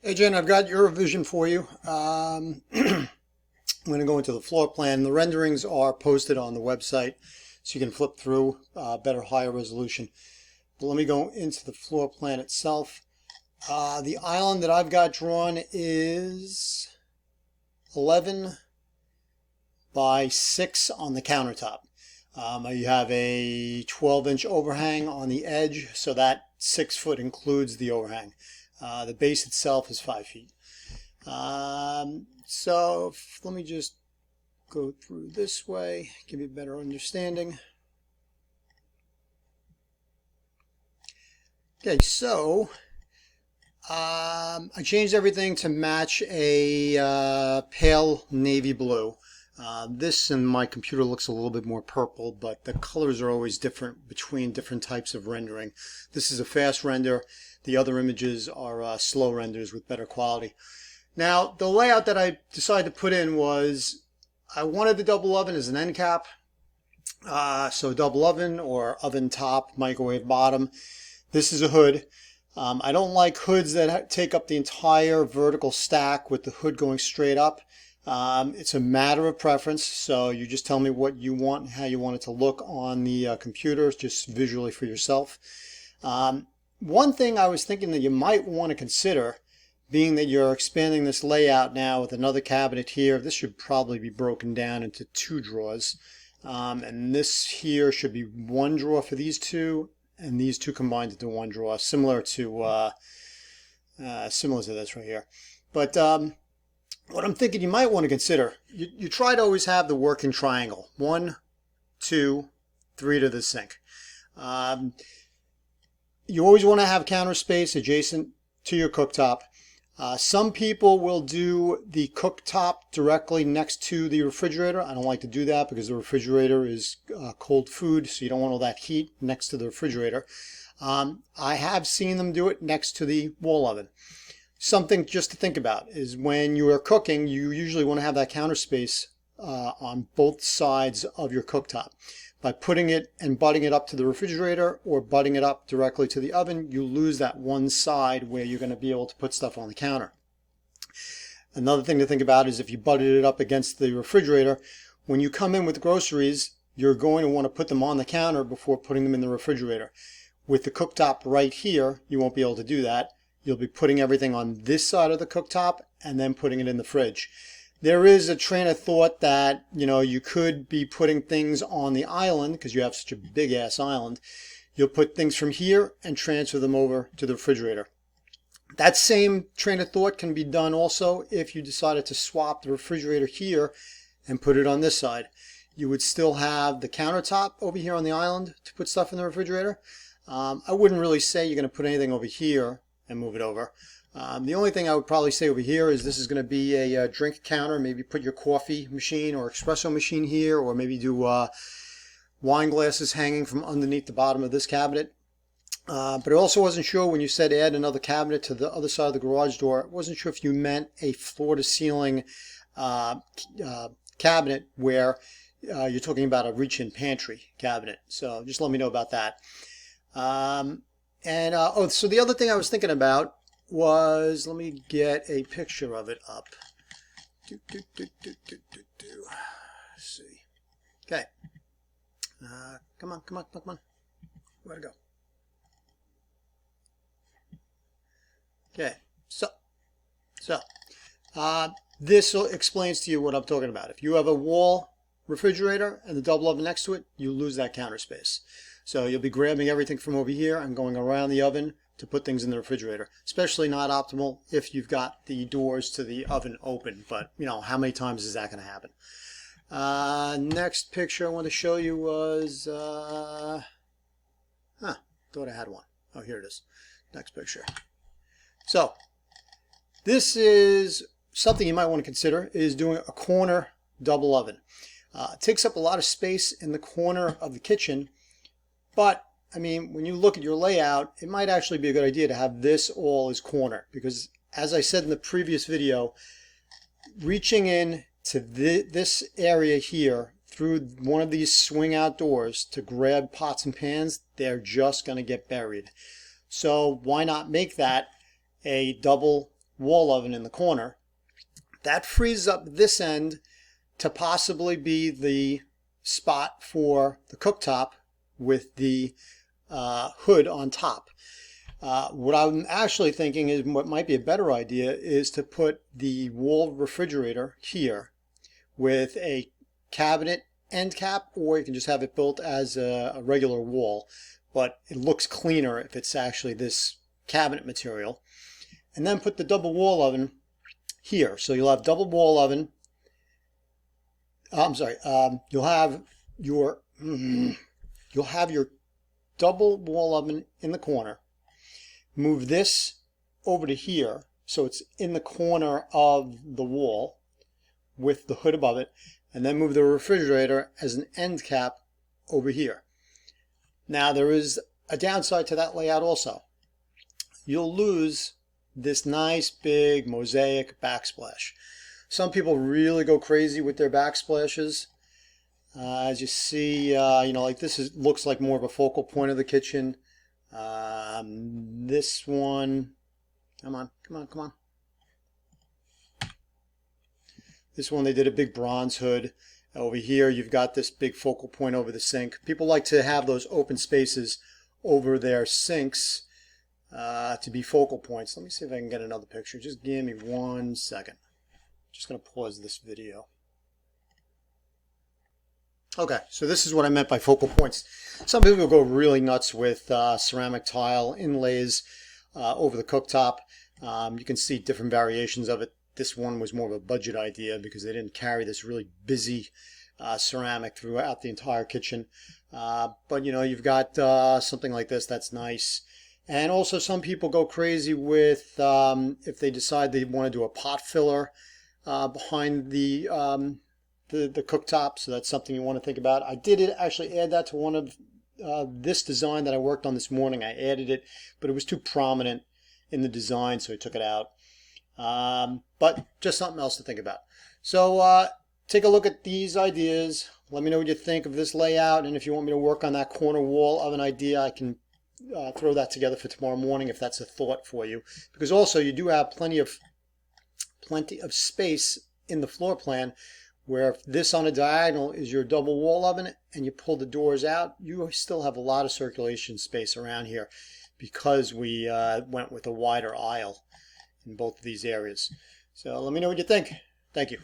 Hey Jen, I've got your revision for you. I'm going to go into the floor plan. The renderings are posted on the website, so you can flip through better, higher resolution. But let me go into the floor plan itself. The island that I've got drawn is 11 by 6 on the countertop. You have a 12-inch overhang on the edge, so that 6 foot includes the overhang. The base itself is 5 feet. Let me just go through this way, give you a better understanding. Okay, so I changed everything to match a pale navy blue. This in my computer looks a little bit more purple, but the colors are always different between different types of rendering. This is a fast render. The other images are slow renders with better quality. Now, the layout that I decided to put in was, I wanted the double oven as an end cap. So double oven or oven top, microwave bottom. This is a hood. I don't like hoods that take up the entire vertical stack with the hood going straight up. It's a matter of preference, so you just tell me what you want and how you want it to look on the computer, just visually for yourself. One thing I was thinking that you might want to consider, being that you're expanding this layout now with another cabinet here, this should probably be broken down into 2 drawers. And this here should be 1 drawer for these two, and these 2 combined into 1 drawer, similar to this right here. But what I'm thinking you might want to consider, you try to always have the working triangle. 1, 2, 3 to the sink. You always want to have counter space adjacent to your cooktop. Some people will do the cooktop directly next to the refrigerator. I don't like to do that because the refrigerator is cold food, so you don't want all that heat next to the refrigerator. I have seen them do it next to the wall oven. Something just to think about is when you are cooking, you usually want to have that counter space on both sides of your cooktop. By putting it and butting it up to the refrigerator or butting it up directly to the oven, you lose that one side where you're going to be able to put stuff on the counter. Another thing to think about is if you butted it up against the refrigerator, when you come in with groceries, you're going to want to put them on the counter before putting them in the refrigerator. With the cooktop right here, you won't be able to do that. You'll be putting everything on this side of the cooktop and then putting it in the fridge. There is a train of thought that, you could be putting things on the island because you have such a big ass island. You'll put things from here and transfer them over to the refrigerator. That same train of thought can be done also if you decided to swap the refrigerator here and put it on this side. You would still have the countertop over here on the island to put stuff in the refrigerator. I wouldn't really say you're going to put anything over here and move it over. The only thing I would probably say over here is this is going to be a drink counter. Maybe put your coffee machine or espresso machine here, or maybe do wine glasses hanging from underneath the bottom of this cabinet. But I also wasn't sure when you said add another cabinet to the other side of the garage door. I wasn't sure if you meant a floor-to-ceiling cabinet where you're talking about a reach-in pantry cabinet. So just let me know about that. So the other thing I was thinking about was, let me get a picture of it up. Let's see. Okay. Come on. Where'd it go? Okay. This explains to you what I'm talking about. If you have a wall refrigerator and the double oven next to it, you lose that counter space. So you'll be grabbing everything from over here and going around the oven to put things in the refrigerator. Especially not optimal if you've got the doors to the oven open. But, how many times is that going to happen? Next picture I want to show you was... thought I had one. Oh, here it is. Next picture. So, this is something you might want to consider, is doing a corner double oven. It takes up a lot of space in the corner of the kitchen, but when you look at your layout, it might actually be a good idea to have this all as corner, because as I said in the previous video, reaching in to this area here through one of these swing out doors to grab pots and pans, they're just going to get buried. So why not make that a double wall oven in the corner. That frees up this end to possibly be the spot for the cooktop with the hood on top. What I'm actually thinking is what might be a better idea is to put the wall refrigerator here with a cabinet end cap, or you can just have it built as a regular wall, but it looks cleaner if it's actually this cabinet material. And then put the double wall oven here. So you'll have double wall oven. You'll have your double wall oven in the corner. Move this over to here so it's in the corner of the wall with the hood above it, and then move the refrigerator as an end cap over here. Now there is a downside to that layout also. You'll lose this nice big mosaic backsplash. Some people really go crazy with their backsplashes. As you see, like this looks like more of a focal point of the kitchen. This one, come on. This one, they did a big bronze hood. Over here, you've got this big focal point over the sink. People like to have those open spaces over their sinks to be focal points. Let me see if I can get another picture. Just give me 1 second. Just going to pause this video. Okay, so this is what I meant by focal points. Some people go really nuts with ceramic tile inlays over the cooktop. You can see different variations of it. This one was more of a budget idea because they didn't carry this really busy ceramic throughout the entire kitchen. But you've got something like this that's nice. And also some people go crazy with, if they decide they want to do a pot filler behind the cooktop, so that's something you want to think about. I did actually add that to one of this design that I worked on this morning. I added it, but it was too prominent in the design, so I took it out. But just something else to think about. So take a look at these ideas. Let me know what you think of this layout, and if you want me to work on that corner wall of an idea, I can throw that together for tomorrow morning if that's a thought for you. Because also you do have plenty of space in the floor plan, where if this on a diagonal is your double wall oven and you pull the doors out, you still have a lot of circulation space around here because we went with a wider aisle in both of these areas. So let me know what you think. Thank you.